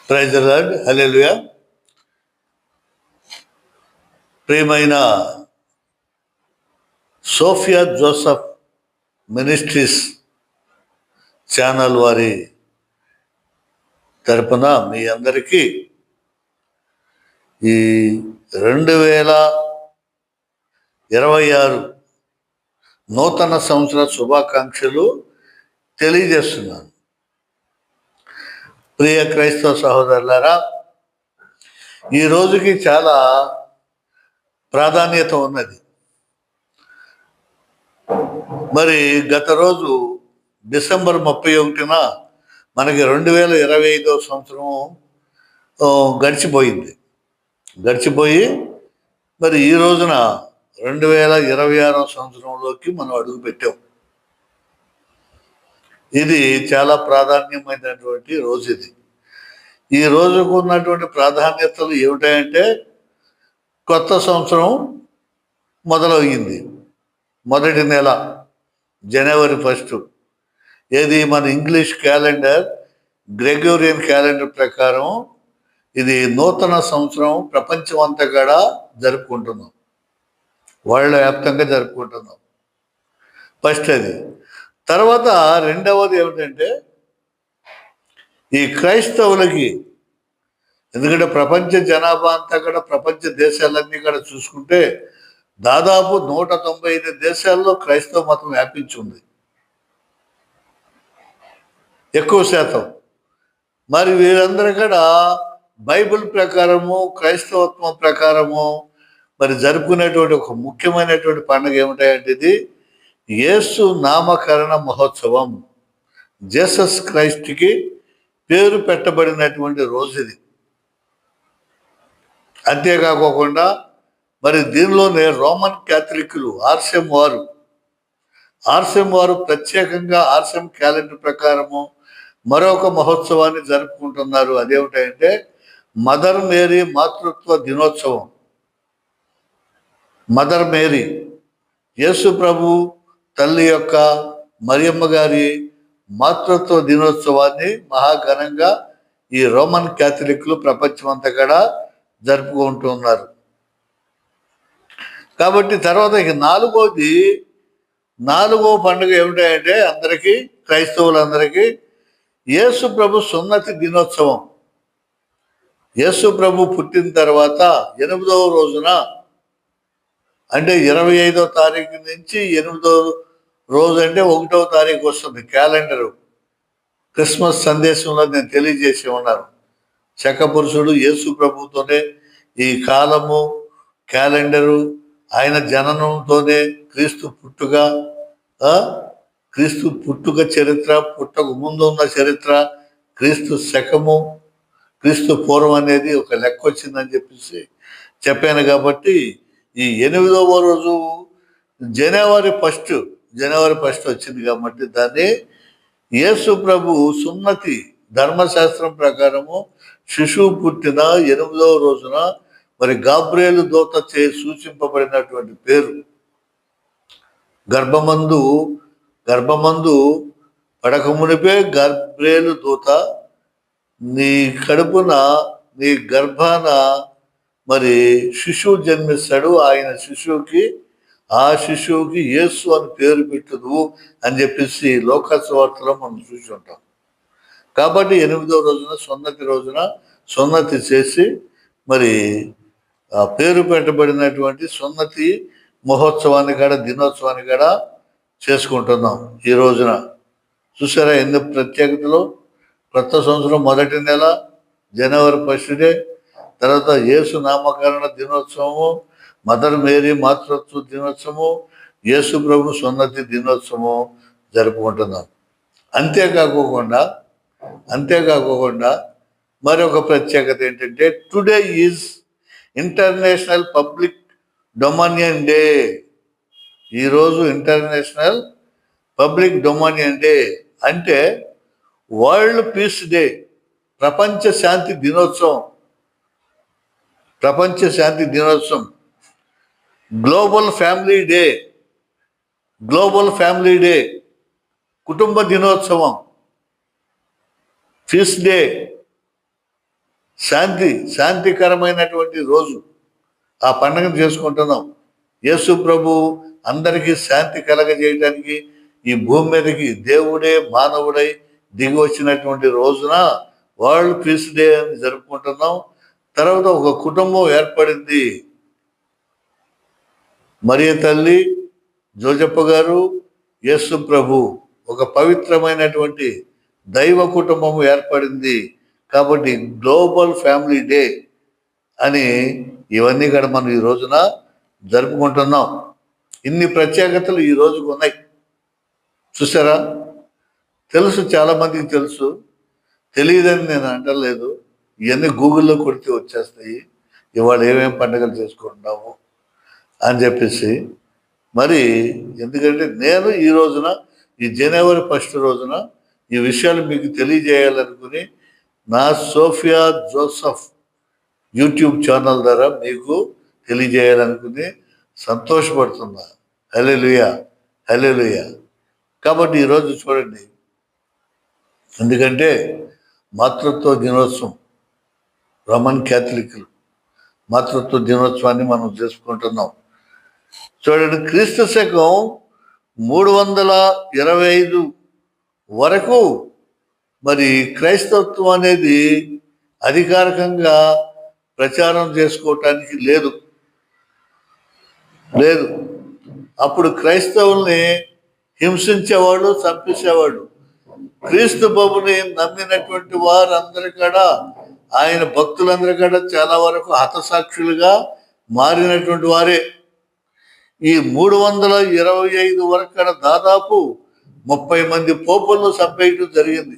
Praise the lord, హల్లెలూయా. ప్రియమైన Sophia Joseph ministries channel వారి తరపున మీ అందరికీ ఈ 2026 నూతన సంవత్సర శుభాకాంక్షలు తెలియజేస్తున్నాను. ప్రియ క్రైస్తవ సహోదరులారా, ఈ రోజుకి చాలా ప్రాధాన్యత ఉన్నది. మరి గత రోజు డిసెంబర్ 31న మనకి 2025 సంవత్సరం గడిచిపోయి మరి ఈ రోజున 2026 సంవత్సరంలోకి మనం అడుగు పెట్టాం. ఇది చాలా ప్రాధాన్యమైనటువంటి రోజు. ఈ రోజుకు ఉన్నటువంటి ప్రాధాన్యతలు ఏమిటంటే, కొత్త సంవత్సరం మొదలయ్యింది. మొదటి నెల జనవరి 1. ఏది మన ఇంగ్లీష్ క్యాలెండర్, గ్రెగోరియన్ క్యాలెండర్ ప్రకారం ఇది నూతన సంవత్సరం ప్రపంచం అంతా కూడా జరుపుకుంటున్నాం, వరల్డ్ వ్యాప్తంగా జరుపుకుంటున్నాం. ఫస్ట్ అది. తర్వాత రెండవది ఏమిటంటే, ఈ క్రైస్తవులకి, ఎందుకంటే ప్రపంచ జనాభా అంతా కూడా, ప్రపంచ దేశాలన్నీ కూడా చూసుకుంటే దాదాపు 195 దేశాల్లో క్రైస్తవ మతం వ్యాపించి ఉంది, ఎక్కువ శాతం. మరి వీరందరూ కూడా బైబిల్ ప్రకారము, క్రైస్తవత్వం ప్రకారము మరి జరుపుకునేటువంటి ఒక ముఖ్యమైనటువంటి పండుగ ఏమిటంటే ఇది యేసు నామకరణ మహోత్సవం. జీసస్ క్రైస్ట్కి పేరు పెట్టబడినటువంటి రోజు ఇది. అంతేకాకుండా మరి దీనిలోనే రోమన్ క్యాథలిక్లు ఆర్సెం వారు ప్రత్యేకంగా ఆర్సెం క్యాలెండర్ ప్రకారము మరొక మహోత్సవాన్ని జరుపుకుంటున్నారు. అదేమిటంటే మదర్ మేరీ మాతృత్వ దినోత్సవం. మదర్ మేరీ, యేసు ప్రభు తల్లి యొక్క మరియమ్మ గారి మాతృత్వ దినోత్సవాన్ని మహాఘనంగా ఈ రోమన్ క్యాథలిక్లు ప్రపంచం అంతా కూడా జరుపుకుంటున్నారు. కాబట్టి తర్వాత ఇక నాలుగో పండుగ ఏమిటంటే అందరికీ, క్రైస్తవులందరికీ యేసు ప్రభు సున్నతి దినోత్సవం. యేసు ప్రభు పుట్టిన తర్వాత 8వ రోజున, అంటే 25వ తారీఖు నుంచి 8వ రోజు అంటే 1వ తారీఖు వస్తుంది క్యాలెండరు. క్రిస్మస్ సందేశంలో నేను తెలియజేసి ఉన్నాను. శకపురుషుడు యేసు ప్రభుతోనే ఈ కాలము, క్యాలెండరు, ఆయన జననంతోనే క్రీస్తు పుట్టుక చరిత్ర, పుట్టక ముందు ఉన్న చరిత్ర, క్రీస్తు శకము, క్రీస్తు పూర్వం అనేది ఒక లెక్క వచ్చిందని చెప్పేసి చెప్పాను. కాబట్టి ఈ 8వ రోజు జనవరి 1 వచ్చింది కాబట్టి దాన్ని యేసు ప్రభు సున్నతి ధర్మశాస్త్రం ప్రకారము శిశువు పుట్టిన 8వ రోజున మరి గాబ్రియేలు దూత సూచింపబడినటువంటి పేరు, గర్భమందు పడక మునిపే గాబ్రియేలు దూత నీ కడుపున, నీ గర్భాన మరి శిశువు జన్మిస్తాడు, ఆ శిశువుకి యేసు అని పేరు పెట్టుదు అని చెప్పేసి లోకస్వార్తలో మనం చూసి ఉంటాం. కాబట్టి 8వ రోజున సున్నతి చేసి మరి ఆ పేరు పెట్టబడినటువంటి సున్నతి మహోత్సవాన్ని కూడా, దినోత్సవాన్ని కూడా చేసుకుంటున్నాం ఈ రోజున. చూసారా ఎన్ని ప్రత్యేకతలు. కొత్త సంవత్సరం మొదటి నెల జనవరి 1 తర్వాత యేసు నామకరణ దినోత్సవము, మదర్ మేరీ మాతృత్వ దినోత్సవము, యేసు ప్రభు సున్నతి దినోత్సవము జరుపుకుంటున్నాం. అంతేకాకుండా మరొక ప్రత్యేకత ఏంటంటే today is international public dominion day. ఈరోజు ఇంటర్నేషనల్ పబ్లిక్ డొమినియన్ డే అంటే వరల్డ్ పీస్ డే, ప్రపంచ శాంతి దినోత్సవం. గ్లోబల్ ఫ్యామిలీ డే, కుటుంబ దినోత్సవం, ఫీస్ట్ డే. శాంతికరమైనటువంటి రోజు. ఆ పండుగను చేసుకుంటున్నాం. యేసు ప్రభు అందరికీ శాంతి కలగజేయడానికి ఈ భూమి మీదకి దేవుడే మానవుడై దిగి వచ్చినటువంటి రోజున వరల్డ్ పీస్ డే అని జరుపుకుంటున్నాం. తర్వాత ఒక కుటుంబం ఏర్పడింది. మరియ తల్లి, జోజప్ప గారు, యేసు ప్రభు, ఒక పవిత్రమైనటువంటి దైవ కుటుంబం ఏర్పడింది. కాబట్టి గ్లోబల్ ఫ్యామిలీ డే అని ఇవన్నీ కూడా మనం ఈ రోజున జరుపుకుంటున్నాం. ఇన్ని ప్రత్యేకతలు ఈ రోజుకు ఉన్నాయి. చూసారా? తెలుసు, చాలా మందికి తెలుసు. తెలియదని నేను అంటలేదు. ఇవన్నీ గూగుల్లో కొడితే వచ్చేస్తాయి. ఇవాళ ఏమేమి పండుగలు చేసుకుంటున్నాము అని చెప్పేసి. మరి ఎందుకంటే నేను ఈ రోజున, ఈ జనవరి 1 రోజున ఈ విషయాలు మీకు తెలియజేయాలనుకుని నా సోఫియా జోసఫ్ యూట్యూబ్ ఛానల్ ద్వారా మీకు తెలియజేయాలనుకుని సంతోషపడుతున్నా. హల్లెలూయా, హల్లెలూయా. కాబట్టి ఈరోజు చూడండి, ఎందుకంటే మాతృత్వ దినోత్సవం, రోమన్ క్యాథలిక్లు మాతృత్వ దినోత్సవాన్ని మనం చేసుకుంటున్నాం. చూడండి, క్రీస్తు శకం 325 వరకు మరి క్రైస్తవత్వం అనేది అధికారికంగా ప్రచారం చేసుకోవటానికి లేదు. అప్పుడు క్రైస్తవుల్ని హింసించేవాడు, చంపేసేవాడు. క్రీస్తు ప్రభుని నమ్మినటువంటి వారందరి కూడా, ఆయన భక్తులందరి కూడా చాలా వరకు హతసాక్షులుగా మారినటువంటి వారే. ఈ 325 వరకు కూడా దాదాపు 30 మంది పోపులను చంపేయటం జరిగింది.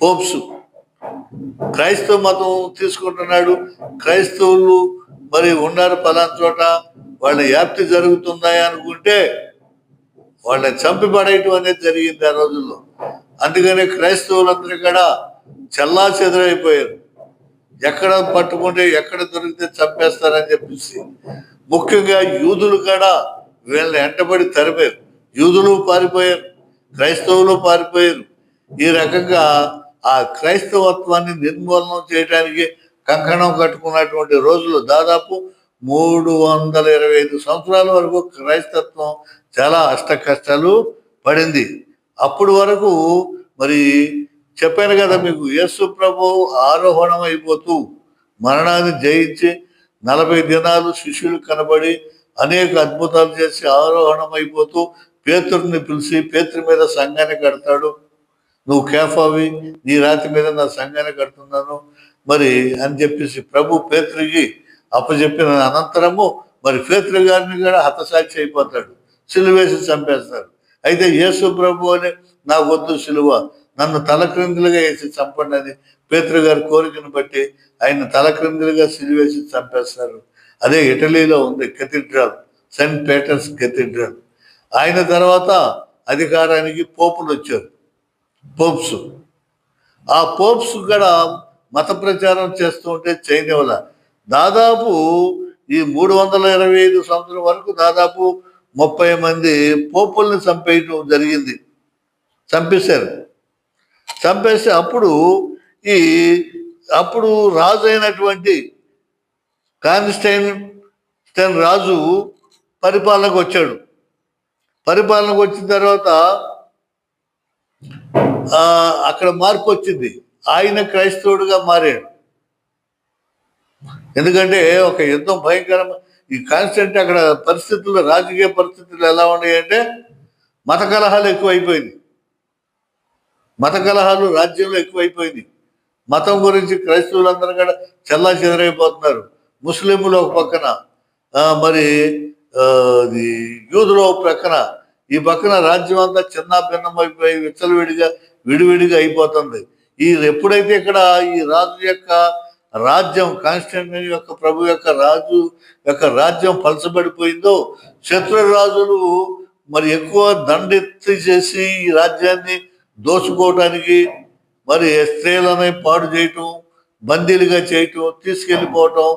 పోప్స్ క్రైస్తవ మతం తీసుకుంటున్నాడు, క్రైస్తవులు మరి ఉన్నారు పలానా చోట, వాళ్ళ వ్యాప్తి జరుగుతుందా అనుకుంటే వాళ్ళని చంపి పడేయటం అనేది జరిగింది ఆ రోజుల్లో. అందుకని క్రైస్తవులందరూ కూడా చల్లా చెదరైపోయారు. ఎక్కడ పట్టుకుంటే ఎక్కడ దొరికితే చంపేస్తారని చెప్పేసి. ముఖ్యంగా యూదులు కూడా వీళ్ళని వెంటబడి తరిపారు. యూదులు పారిపోయారు, క్రైస్తవులు పారిపోయారు. ఈ రకంగా ఆ క్రైస్తవత్వాన్ని నిర్మూలన చేయడానికి కంకణం కట్టుకున్నటువంటి రోజులు దాదాపు 325 సంవత్సరాల వరకు క్రైస్తత్వం చాలా అష్ట కష్టాలు పడింది. అప్పుడు వరకు మరి చెప్పాను కదా మీకు, యేసు ప్రభు ఆరోహణం అయిపోతూ మరణాన్ని జయించి 40 దినాలు శిష్యులు కనబడి అనేక అద్భుతాలు చేసి ఆరోహణం అయిపోతూ పేతురుని పిలిచి, పేతురు మీద సంఘాన్ని కడతాడు. నువ్వు కేఫావి, నీ రాతి మీద నా సంఘాన్ని కడుతున్నాను మరి అని చెప్పేసి ప్రభు పేతురికి అప్పచెప్పిన అనంతరము మరి పేతురు గారిని కూడా హతసాక్షి అయిపోతాడు, సిలువేసి చంపేస్తాడు. అయితే యేసు ప్రభు అని నాకు వద్దు సిలువ, నన్ను తలక్రిందులుగా వేసి చంపండి అని పేతురు గారి కోరికను బట్టి ఆయన తలక్రిందులుగా సిలువేసి చంపేస్తారు. అదే ఇటలీలో ఉంది కెథీడ్రల్, సెయింట్ పీటర్స్ కెథీడ్రల్. ఆయన తర్వాత అధికారానికి పోపులు వచ్చారు, పోప్స్. ఆ పోప్స్ కూడా మత ప్రచారం చేస్తూ ఉంటే చైనా దాదాపు ఈ 325 సంవత్సరం వరకు దాదాపు 30 మంది పోపుల్ని చంపేయటం జరిగింది. చంపేస్తే అప్పుడు రాజు అయినటువంటి కాన్స్టైన్ రాజు పరిపాలనకు వచ్చాడు. పరిపాలనకు వచ్చిన తర్వాత అక్కడ మార్పు వచ్చింది. ఆయన క్రైస్తవుడిగా మారాడు. ఎందుకంటే ఒక యుద్ధం భయంకరమైన ఈ కాన్స్టెంట్ అక్కడ పరిస్థితులు, రాజకీయ పరిస్థితులు ఎలా ఉన్నాయంటే మత కలహాలు ఎక్కువైపోయింది. మత కలహాలు రాజ్యంలో ఎక్కువైపోయింది. మతం గురించి క్రైస్తవులందరూ కూడా చల్లా చెదరైపోతున్నారు. ముస్లింలు ఒక పక్కన, మరి యూదులు ఒక ప్రక్కన, ఈ పక్కన రాజ్యం అంతా చిన్న భిన్నమైపోయి విడివిడిగా అయిపోతుంది. ఎప్పుడైతే ఇక్కడ ఈ రాజు యొక్క రాజ్యం, కాన్స్టెంటైన్ యొక్క ప్రభు యొక్క రాజు యొక్క రాజ్యం పలచబడిపోయిందో, శత్రు రాజులు మరి ఎక్కువ దండెత్తి చేసి ఈ రాజ్యాన్ని దోచుకోవటానికి మరి స్త్రీలని పాడు చేయటం, బందీలుగా చేయటం, తీసుకెళ్ళిపోవటం,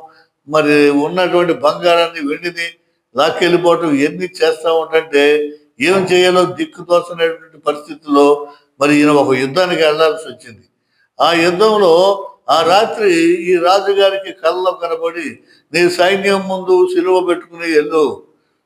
మరి ఉన్నటువంటి బంగారాన్ని వెండిని లాక్కెళ్ళిపోవటం, ఇవన్నీ చేస్తూ ఉంటే ఏం చేయాలో దిక్కుతోచనటువంటి పరిస్థితుల్లో మరి ఈయన ఒక యుద్ధానికి వెళ్లాల్సి వచ్చింది. ఆ యుద్ధంలో ఆ రాత్రి ఈ రాజుగారికి కళ్ళలో కనబడి, నీ సైన్యం ముందు సిలువ పెట్టుకుని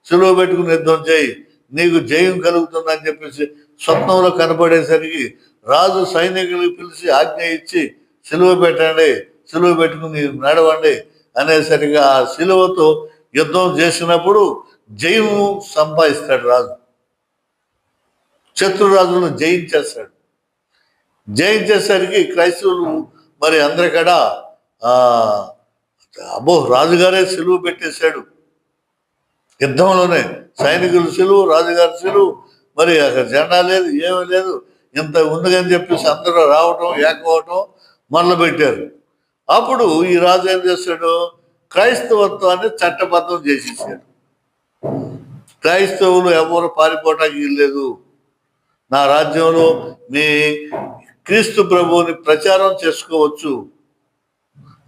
సిలువ పెట్టుకుని యుద్ధం చేయి, నీకు జయం కలుగుతుందని చెప్పేసి స్వప్నంలో కనబడేసరికి రాజు సైనికులకు పిలిచి ఆజ్ఞ ఇచ్చి సిలువ పెట్టండి, సిలువ పెట్టుకుని నడవండి అనేసరిగా ఆ సిలువతో యుద్ధం చేసినప్పుడు జయం సంపాదిస్తాడు రాజు. శత్రురాజులను జయించేస్తాడు. జయించేసరికి క్రైస్తవులు మరి అందరికడ అబ్బో రాజుగారే సిలువ పెట్టేశాడు. యుద్ధంలోనే సైనికులు సిలువు, రాజుగారి సిలువు, మరి అక్కడ జెండా లేదు, ఏమీ లేదు, ఇంత ఉందని చెప్పేసి అందరూ రావటం, ఏకవటం మొదలుపెట్టారు. అప్పుడు ఈ రాజు ఏం చేశాడు, క్రైస్తవత్వాన్ని చట్టబద్ధం చేసేసాడు. క్రైస్తవులు ఎవరు పారిపోవటానికి లేదు, నా రాజ్యంలో మీ క్రీస్తు ప్రభువుని ప్రచారం చేసుకోవచ్చు,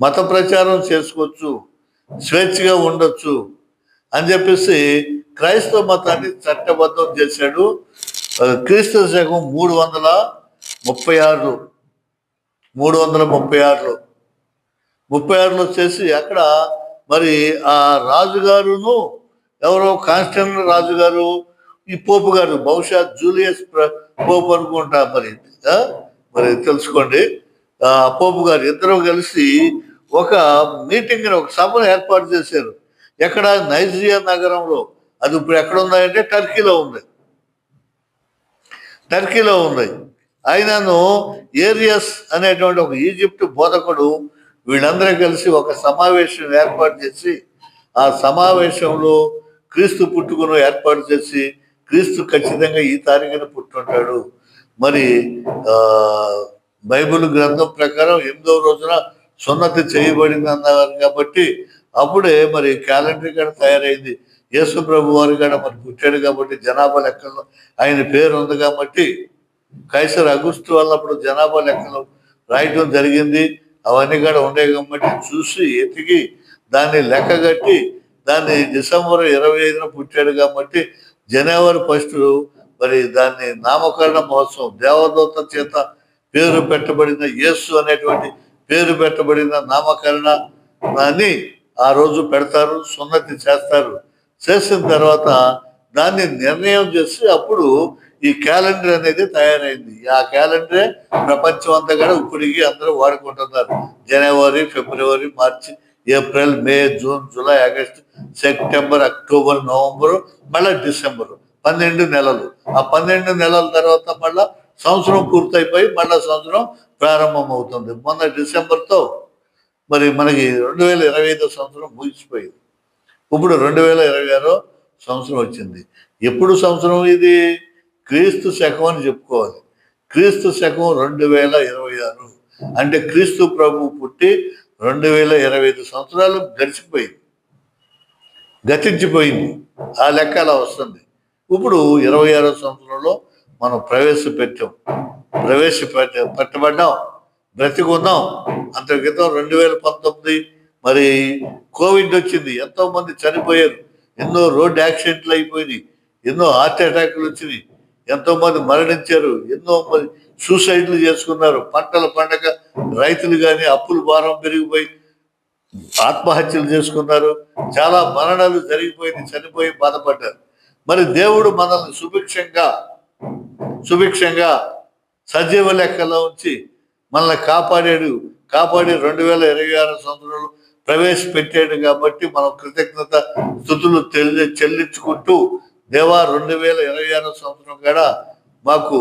మత ప్రచారం చేసుకోవచ్చు, స్వేచ్ఛగా ఉండొచ్చు అని చెప్పేసి క్రైస్తవ మతాన్ని చట్టబద్ధం చేశాడు. క్రీస్తు శకం 336లో చేసి అక్కడ మరి ఆ రాజుగారును ఎవరో కాన్స్టంటైన్ రాజుగారు, ఈ పోపు గారు, బహుశా జూలియస్ పోపు అనుకుంటా, మరి తెలుసుకోండి. పోపు గారు ఇద్దరు కలిసి ఒక మీటింగ్, ఒక సభను ఏర్పాటు చేశారు. ఎక్కడ, నైజీరియా నగరంలో. అది ఇప్పుడు ఎక్కడ ఉందంటే టర్కీలో ఉంది. ఆయనను ఏరియస్ అనేటువంటి ఒక ఈజిప్ట్ బోధకుడు వీళ్ళందరూ కలిసి ఒక సమావేశం ఏర్పాటు చేసి, ఆ సమావేశంలో క్రీస్తు పుట్టుకను ఏర్పాటు చేసి, క్రీస్తు ఖచ్చితంగా ఈ తారీఖున పుట్టుంటాడు, మరి బైబిల్ గ్రంథం ప్రకారం 8వ రోజున సున్నతి చేయబడింది అన్నారు. కాబట్టి అప్పుడే మరి క్యాలెండర్ ఇక్కడ తయారైంది. యేసు ప్రభు వారు కూడా మరి పుట్టాడు కాబట్టి జనాభా లెక్కల్లో ఆయన పేరు ఉంది కాబట్టి కైసర్ అగుస్తు వల్లప్పుడు జనాభా లెక్కలు రాయటం జరిగింది. అవన్నీ కూడా ఉండేవి కాబట్టి చూసి ఎతికి దాన్ని లెక్కగట్టి దాన్ని డిసెంబర్ 25న పుట్టాడు కాబట్టి జనవరి 1 మరి దాన్ని నామకరణ మహోత్సవం, దేవదూత చేత పేరు పెట్టబడిన యేసు అనేటువంటి పేరు పెట్టబడిన నామకరణ అని ఆ రోజు పెడతారు, సున్నతి చేస్తారు. చేసిన తర్వాత దాన్ని నిర్ణయం చేసి అప్పుడు ఈ క్యాలెండర్ అనేది తయారైంది. ఆ క్యాలెండరే ప్రపంచం అంతా కూడా ఇప్పటికీ అందరూ వాడుకుంటున్నారు. జనవరి, ఫిబ్రవరి, మార్చి, April, May, June, July, August, September, October, November, మళ్ళీ డిసెంబరు, 12 నెలలు. ఆ 12 నెలల తర్వాత మళ్ళా సంవత్సరం పూర్తయిపోయి మళ్ళా సంవత్సరం ప్రారంభం అవుతుంది. మొన్న డిసెంబర్తో మరి మనకి 2025 సంవత్సరం ముగిసిపోయింది. ఇప్పుడు 2026 సంవత్సరం వచ్చింది. ఎప్పుడు సంవత్సరం ఇది? క్రీస్తు శకం అని చెప్పుకోవాలి. క్రీస్తు శకం 2026 అంటే క్రీస్తు ప్రభు పుట్టి 2025 సంవత్సరాలు గతించిపోయింది. ఆ లెక్క అలా వస్తుంది. ఇప్పుడు 26వ సంవత్సరంలో మనం పెట్టబడ్డాం, బ్రతికున్నాం. అంత క్రితం 2019 మరి కోవిడ్ వచ్చింది, ఎంతో మంది చనిపోయారు, ఎన్నో రోడ్డు యాక్సిడెంట్లు అయిపోయినాయి, ఎన్నో హార్ట్ అటాక్లు వచ్చినాయి, ఎంతో మంది మరణించారు, ఎన్నో మంది సూసైడ్లు చేసుకున్నారు. పంటల పండగ రైతులు కానీ అప్పులు భారం పెరిగిపోయి ఆత్మహత్యలు చేసుకున్నారు. చాలా మరణాలు జరిగిపోయింది, చనిపోయి బాధపడ్డారు. మరి దేవుడు మనల్ని సుభిక్షంగా సజీవ లెక్కలో ఉంచి మనల్ని కాపాడి 2026 సంవత్సరంలో ప్రవేశపెట్టాడు. కాబట్టి మనం కృతజ్ఞత స్తుతులు చెల్లించుకుంటూ, దేవా 2026 సంవత్సరం కూడా మాకు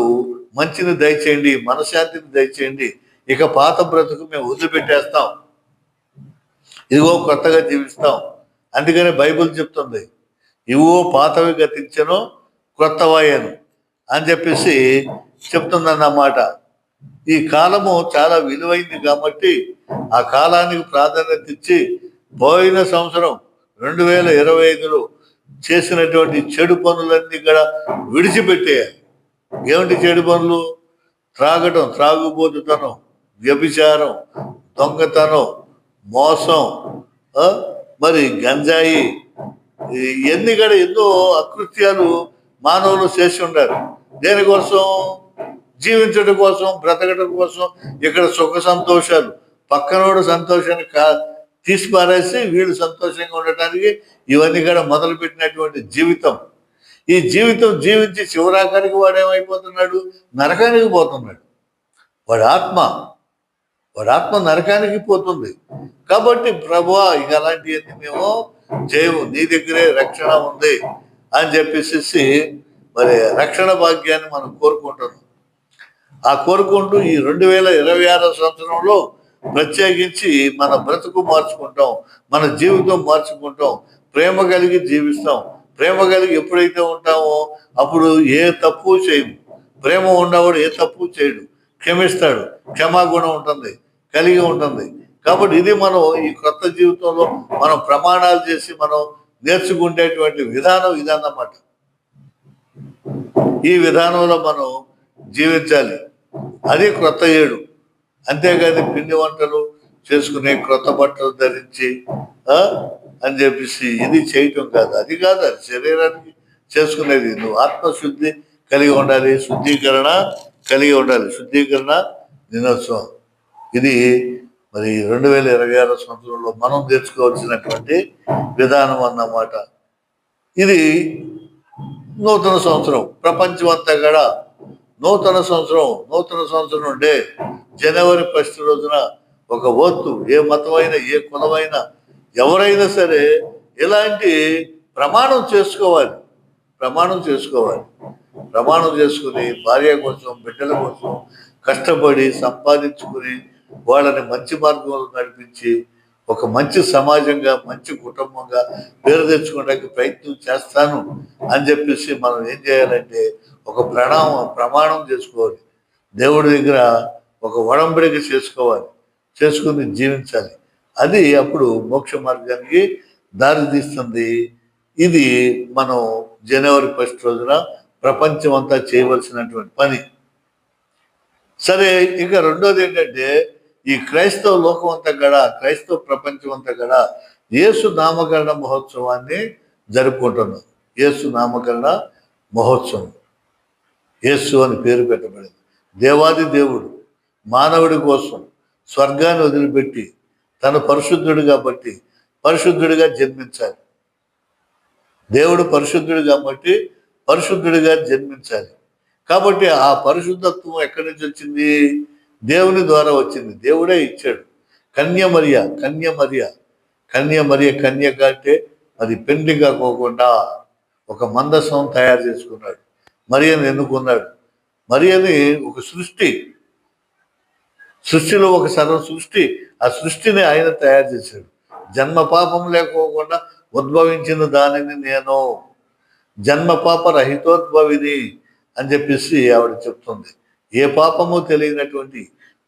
మంచిని దయచేయండి, మనశ్శాంతిని దయచేయండి, ఇక పాత బ్రతుకు మేము వదిలిపెట్టేస్తాం, ఇదిగో కొత్తగా జీవిస్తాం. అందుకనే బైబిల్ చెప్తుంది, ఇవో పాతవి గతించను క్రొత్తవాయను అని చెప్పేసి చెప్తుందన్నమాట. ఈ కాలము చాలా విలువైంది కాబట్టి ఆ కాలానికి ప్రాధాన్యత ఇచ్చి పోయిన సంవత్సరం 2025లో చేసినటువంటి చెడు పనులన్నీ కూడా విడిచిపెట్టేయాలి. ఏమిటి చెడు పనులు? త్రాగటం, త్రాగుబోతుతనం, వ్యభిచారం, దొంగతనం, మోసం, మరి గంజాయి, ఇవన్నీ కూడా ఎన్నో అకృత్యాలు మానవులు చేసి ఉండారు. దేనికోసం? జీవించడం కోసం, బ్రతకడం కోసం, ఇక్కడ సుఖ సంతోషాలు పక్కనోడు సంతోషాన్ని తీసి పారేసి వీళ్ళు సంతోషంగా ఉండటానికి ఇవన్నీ కూడా మొదలుపెట్టినటువంటి జీవితం. ఈ జీవితం జీవించి చివరాఖరికి వాడు ఏమైపోతున్నాడు? నరకానికి పోతున్నాడు. వాడి ఆత్మ నరకానికి పోతుంది. కాబట్టి ప్రభువా ఇక అలాంటివన్నీ మేము చేయము, నీ దగ్గరే రక్షణ ఉంది అని చెప్పేసి మరి రక్షణ భాగ్యాన్ని మనం కోరుకుంటున్నాం. ఆ కోరుకుంటూ ఈ 2026 సంవత్సరంలో ప్రత్యేకించి మన బ్రతుకు మార్చుకుంటాం, మన జీవితం మార్చుకుంటాం, ప్రేమ కలిగి జీవిస్తాం. ప్రేమ కలిగి ఎప్పుడైతే ఉంటామో అప్పుడు ఏ తప్పు చేయము. ప్రేమ ఉన్నవాడు ఏ తప్పు చేయడు, క్షమిస్తాడు, క్షమాగుణం ఉంటుంది, కలిగి ఉంటుంది. కాబట్టి ఇది మనం ఈ కొత్త జీవితంలో మనం ప్రమాణాలు చేసి మనం నేర్చుకునేటువంటి విధానం ఇదన్నమాట. ఈ విధానంలో మనం జీవించాలి. అది క్రొత్త ఏడు. అంతేగాని పిండి వంటలు చేసుకునే, క్రొత్త బట్టలు ధరించి అని చెప్పేసి ఇది చేయటం కాదు. అది కాదు, అది శరీరానికి చేసుకునేది. నువ్వు ఆత్మశుద్ధి కలిగి ఉండాలి, శుద్ధీకరణ కలిగి ఉండాలి. శుద్ధీకరణ దినోత్సవం ఇది మరి 2026 సంవత్సరంలో మనం నేర్చుకోవాల్సినటువంటి విధానం అన్నమాట. ఇది నూతన సంవత్సరం. ప్రపంచం అంతా కూడా నూతన సంవత్సరం నుండే జనవరి 1 రోజున ఒక ఓత్తు, ఏ మతమైనా ఏ కులమైనా ఎవరైనా సరే ఇలాంటి ప్రమాణం చేసుకోవాలి. ప్రమాణం చేసుకుని భార్య కోసం, బిడ్డల కోసం కష్టపడి సంపాదించుకుని వాళ్ళని మంచి మార్గంలో నడిపించి ఒక మంచి సమాజంగా, మంచి కుటుంబంగా పేరు తెచ్చుకోవడానికి ప్రయత్నం చేస్తాను అని చెప్పేసి మనం ఏం చేయాలంటే ఒక ప్రమాణం చేసుకోవాలి. దేవుడి దగ్గర ఒక ఒడంబడిక చేసుకుని జీవించాలి. అది అప్పుడు మోక్ష మార్గానికి దారి తీస్తుంది. ఇది మనం జనవరి 1 రోజున ప్రపంచం అంతా చేయవలసినటువంటి పని. సరే, ఇక రెండోది ఏంటంటే ఈ క్రైస్తవ లోకం అంతా కూడా, క్రైస్తవ ప్రపంచం అంతా కూడా యేసు నామకరణ మహోత్సవాన్ని జరుపుకుంటున్నాం. యేసు నామకరణ మహోత్సవం. యేసు అని పేరు పెట్టబడింది. దేవాది దేవుడు మానవుడి కోసం స్వర్గాన్ని వదిలిపెట్టి తను పరిశుద్ధుడిగా జన్మించాలి. దేవుడు పరిశుద్ధుడు కాబట్టి పరిశుద్ధుడిగా జన్మించాలి. కాబట్టి ఆ పరిశుద్ధత్వం ఎక్కడి నుంచి వచ్చింది? దేవుని ద్వారా వచ్చింది. దేవుడే ఇచ్చాడు. కన్యమరియ కన్యక అంటే అది పెండ్లి కాకోకుండా ఒక మందసం తయారు చేసుకున్నాడు. మరియని ఎన్నుకున్నాడు. మరియని ఒక సృష్టిలో ఒక సర్వ సృష్టి, ఆ సృష్టిని ఆయన తయారు చేశాడు. జన్మ పాపం లేకోకుండా ఉద్భవించిన దానిని నేను జన్మ పాప రహితోద్భవిని అని చెప్పేసి ఆవిడ చెప్తుంది. ఏ పాపము తెలియనటువంటి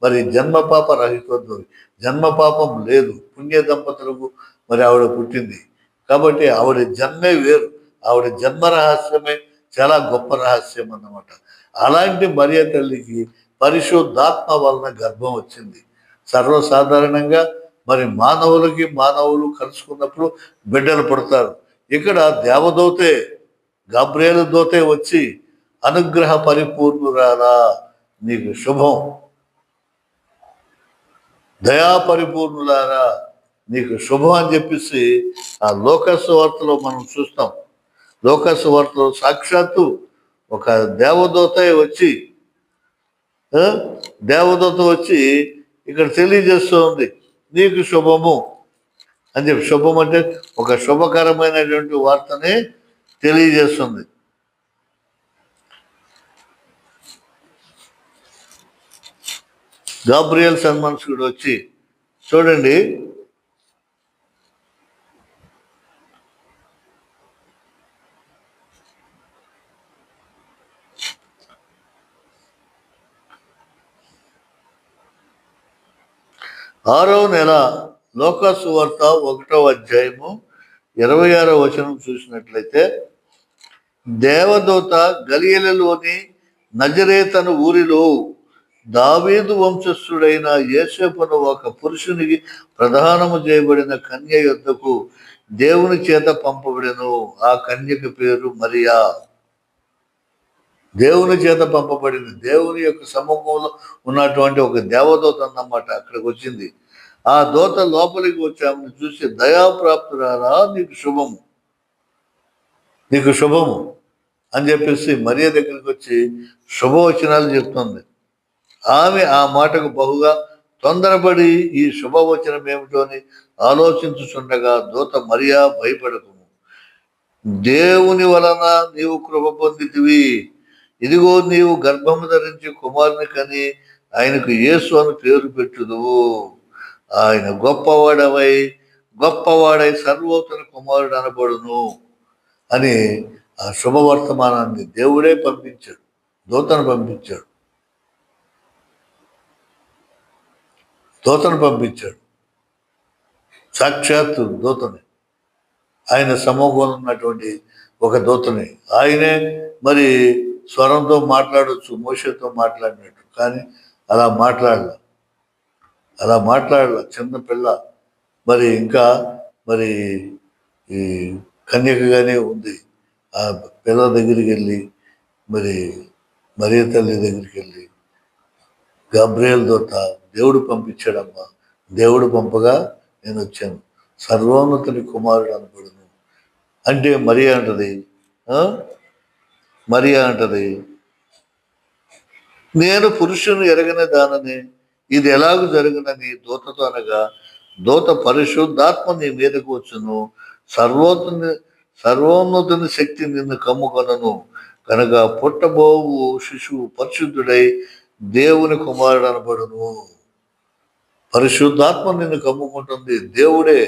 మరి జన్మ పాప రహితోద్భవి, జన్మ పాపం లేదు. పుణ్య దంపతులకు మరి ఆవిడ పుట్టింది. కాబట్టి ఆవిడ జన్మే వేరు. ఆవిడ జన్మ రహస్యమే చాలా గొప్ప రహస్యం అన్నమాట. అలాంటి మరియ తల్లికి పరిశుద్ధాత్మ వలన గర్భం వచ్చింది. సర్వసాధారణంగా మరి మానవులు కలుసుకున్నప్పుడు బిడ్డలు పుడతారు. ఇక్కడ దేవదూతే, గాబ్రియేలు దూతే వచ్చి అనుగ్రహ పరిపూర్ణురాలా నీకు శుభం, దయా పరిపూర్ణులారా నీకు శుభం అని చెప్పేసి ఆ లోకాసు వార్తలో మనం చూస్తాం. లోకాసు వార్తలో సాక్షాత్తు ఒక దేవదూత వచ్చి ఇక్కడ తెలియజేస్తూ ఉంది, నీకు శుభము అని చెప్పి. శుభం అంటే ఒక శుభకరమైనటువంటి వార్తని తెలియజేస్తుంది. గాబ్రియల్ సన్మాన్సుడు వచ్చి చూడండి, ఆరవ నెల లోకాసు వార్త 1వ అధ్యాయము 26వ వచనం చూసినట్లయితే, దేవదూత గలిలయలోని నజరేతను ఊరిలో దావీదు వంశస్థుడైన యోసేపును ఒక పురుషునికి ప్రదానము చేయబడిన కన్య యొద్దకు దేవుని చేత పంపబడెను. ఆ కన్యక పేరు మరియా. దేవుని చేత పంపబడింది. దేవుని యొక్క సముఖంలో ఉన్నటువంటి ఒక దేవదూత అన్నమాట అక్కడికి వచ్చింది. ఆ దూత లోపలికి వచ్చి ఆమెను చూసి, దయాప్రాప్తురాలా, నీకు శుభము అని చెప్పేసి మరియ దగ్గరికి వచ్చి శుభవచనాలు చెప్తుంది. ఆమె ఆ మాటకు బహుగా తొందరపడి ఈ శుభవచనం ఏమిటో అని ఆలోచించుచుండగా దూత, మరియా, భయపడకు, దేవుని వలన నీవు కృప పొందితివి. ఇదిగో నీవు గర్భము ధరించి కుమారుని కని ఆయనకు యేసు అని పేరు పెట్టుదువు. ఆయన గొప్పవాడై సర్వోత్తర కుమారుడు అనబడును అని ఆ శుభవర్తమానాన్ని దేవుడే పంపించాడు, దూతను పంపించాడు. సాక్షాత్తు దూతని, ఆయన సమూహంలో ఉన్నటువంటి ఒక దూతని. ఆయనే మరి స్వరంతో మాట్లాడవచ్చు, మోషేతో మాట్లాడినట్టు, కానీ అలా మాట్లాడాల చిన్న పిల్ల, మరి ఇంకా మరి ఈ కన్యకగానే ఉంది. ఆ పిల్ల దగ్గరికి వెళ్ళి, మరి మరియ తల్లి దగ్గరికి వెళ్ళి, గబ్రియేలు దూత, దేవుడు పంపించాడమ్మా, దేవుడు పంపగా నేను వచ్చాను, సర్వోన్నతుని కుమారుడు అనబడును అంటే మరియ అంటది, నేను పురుషుని ఎరగని దానని, ఇది ఎలాగూ జరగనని దూతతో అనగా, దూత, పరిశుద్ధాత్మ నీ మీదకు వచ్చును, సర్వోన్నతుని శక్తి నిన్ను కమ్ముకొనను, కనుక పుట్టబోవు శిశువు పరిశుద్ధుడై దేవుని కుమారుడు అనబడును. పరిశుద్ధాత్మ నిన్ను కమ్ముకుంటుంది, దేవుడే.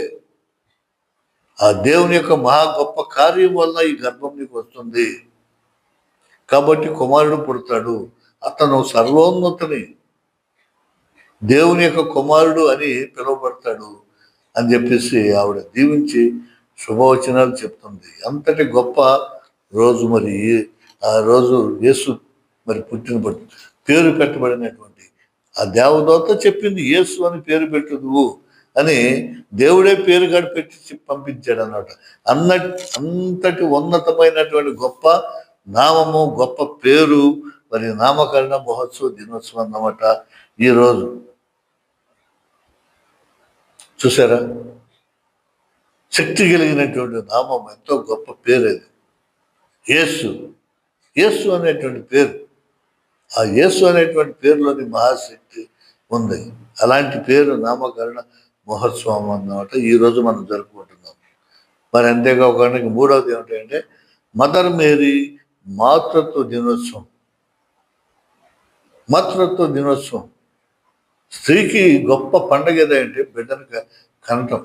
ఆ దేవుని యొక్క మహా గొప్ప కార్యం వల్ల ఈ గర్భం నీకు వస్తుంది. కాబట్టి కుమారుడు పుడతాడు, అతను సర్వోన్నతుని, దేవుని యొక్క కుమారుడు అని పిలువబడతాడు అని చెప్పేసి ఆవిడ దీవించి శుభవచనాలు చెప్తుంది. అంతటి గొప్ప రోజు మరి ఆ రోజు యేసు మరి పుట్టిన పేరు పెట్టబడినటువంటి ఆ దేవదూత చెప్పింది, యేసు అని పేరు పెట్టుదువు అని దేవుడే పేరు పెట్టి పంపించాడు అన్నమాట. అంతటి ఉన్నతమైనటువంటి గొప్ప నామము, గొప్ప పేరు, మరి నామకరణ మహోత్సవ దినోత్సవం అన్నమాట ఈరోజు. చూసారా, శక్తి కలిగినటువంటి నామం, ఎంతో గొప్ప పేరు అది యేసు అనేటువంటి పేరు. ఆ యేసు అనేటువంటి పేరులోని మహాశక్తి ఉంది. అలాంటి పేరు నామకరణ మహోత్సవం అన్నమాట ఈరోజు మనం జరుపుకుంటున్నాం. మరి అంతేకాకుండా మూడవది ఏమిటంటే మదర్ మేరీ మాతృత్వ దినోత్సవం. స్త్రీకి గొప్ప పండగ ఏదంటే బిడ్డను కనటం.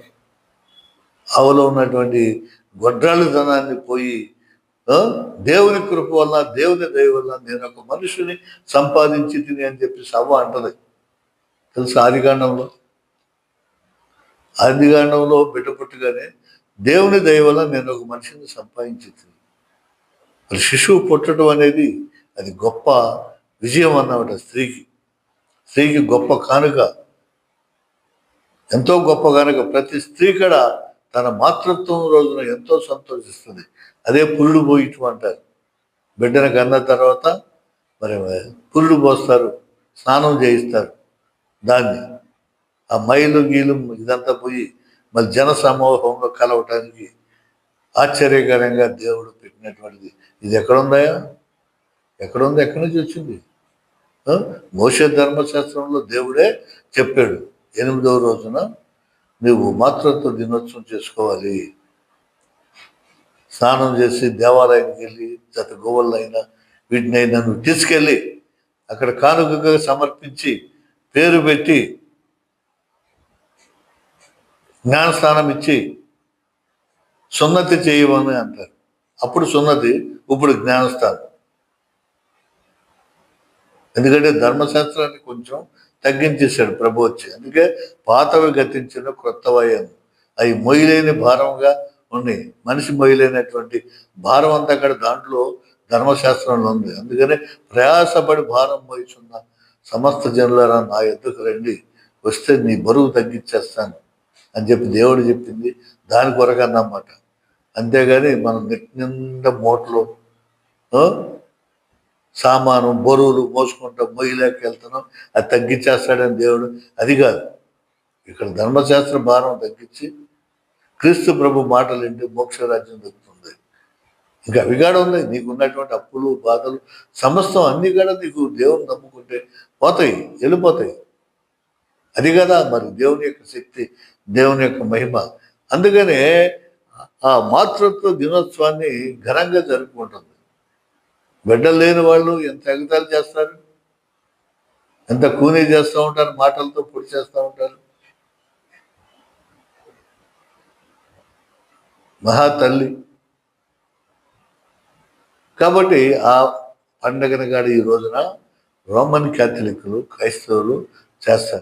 ఆవులో ఉన్నటువంటి గొడ్రాళ్ళతనాన్ని పోయి దేవుని కృప వల్ల, దేవుని దయ వల్ల నేను ఒక మనుషుని సంపాదించి తిని అని చెప్పి సవ్వ అంటది. తెలుసు, ఆదికాండంలో బిడ్డ పుట్టగానే దేవుని దయ వల్ల నేను ఒక మనిషిని సంపాదించి తిని. మరి శిశువు పుట్టడం అనేది అది గొప్ప విజయం అన్నమాట. స్త్రీకి గొప్ప కానుక, ఎంతో గొప్ప కానుక. ప్రతి స్త్రీ కూడా తన మాతృత్వం రోజున ఎంతో సంతోషిస్తుంది. అదే పురుడు పోయిటం అంటారు. బిడ్డను కన్న తర్వాత మరి పురుడు పోస్తారు, స్నానం చేయిస్తారు. దాన్ని ఆ మైలు గీలు ఇదంతా పోయి మళ్ళీ జన సమూహంలో కలవటానికి ఆశ్చర్యకరంగా దేవుడు పెట్టినటువంటిది. ఇది ఎక్కడుంది? ఎక్కడి నుంచి వచ్చింది? మోషే ధర్మశాస్త్రంలో దేవుడే చెప్పాడు, 8వ రోజున నువ్వు మాతృత్వ దినోత్సవం చేసుకోవాలి. స్నానం చేసి దేవాలయానికి వెళ్ళి జత గోవలైనా వీటినైనా నువ్వు తీసుకెళ్ళి అక్కడ కానుకగా సమర్పించి పేరు పెట్టి జ్ఞానస్నానం ఇచ్చి సున్నతి చేయమని అంటారు. అప్పుడు సున్నతి, ఇప్పుడు జ్ఞానస్నానం. ఎందుకంటే ధర్మశాస్త్రాన్ని కొంచెం తగ్గించేశాడు ప్రభు వచ్చి. అందుకే పాతవి గతించిన క్రొత్తవయ్యాను. అవి మొయ్యలేని భారంగా ఉన్నాయి. మనిషి మొయ్యలేనటువంటి భారం అంతా అక్కడ దాంట్లో ధర్మశాస్త్రంలో ఉంది. అందుకనే ప్రయాసపడి భారం మోయిచున్న సమస్త జనులారా నా ఎద్దుకు రండి, వస్తే నీ బరువు తగ్గించేస్తాను అని చెప్పి దేవుడు చెప్పింది. దాని కొరకన్నమాట. అంతేగాని మనం నెట్ నిండా మూటలు సామాను బరువులు మోసుకుంటాం, మొయ్యలేక వెళ్తున్నాం, అది తగ్గించేస్తాడని దేవుడు అది కాదు. ఇక్కడ ధర్మశాస్త్ర భారం తగ్గించి క్రీస్తు ప్రభు మాటలు ఏంటి మోక్షరాజ్యం దొరుకుతుంది. ఇంకా అవి కూడా ఉన్నాయి. నీకు ఉన్నటువంటి అప్పులు బాధలు సమస్తం అన్ని కూడా నీకు దేవుని నమ్ముకుంటే పోతాయి, వెళ్ళిపోతాయి. అది కదా మరి దేవుని యొక్క శక్తి, దేవుని యొక్క మహిమ. అందుకనే ఆ మాతృత్వ దినోత్సవాన్ని ఘనంగా జరుపుకుంటుంది. బిడ్డలు లేని వాళ్ళు ఎంత ఎగతాలు చేస్తారు, ఎంత కూనీ చేస్తూ ఉంటారు, మాటలతో పొడి చేస్తూ ఉంటారు. మహా తల్లి. కాబట్టి ఆ పండగను కాడ ఈ రోజున రోమన్ క్యాథలిక్లు, క్రైస్తవులు చేస్తారు.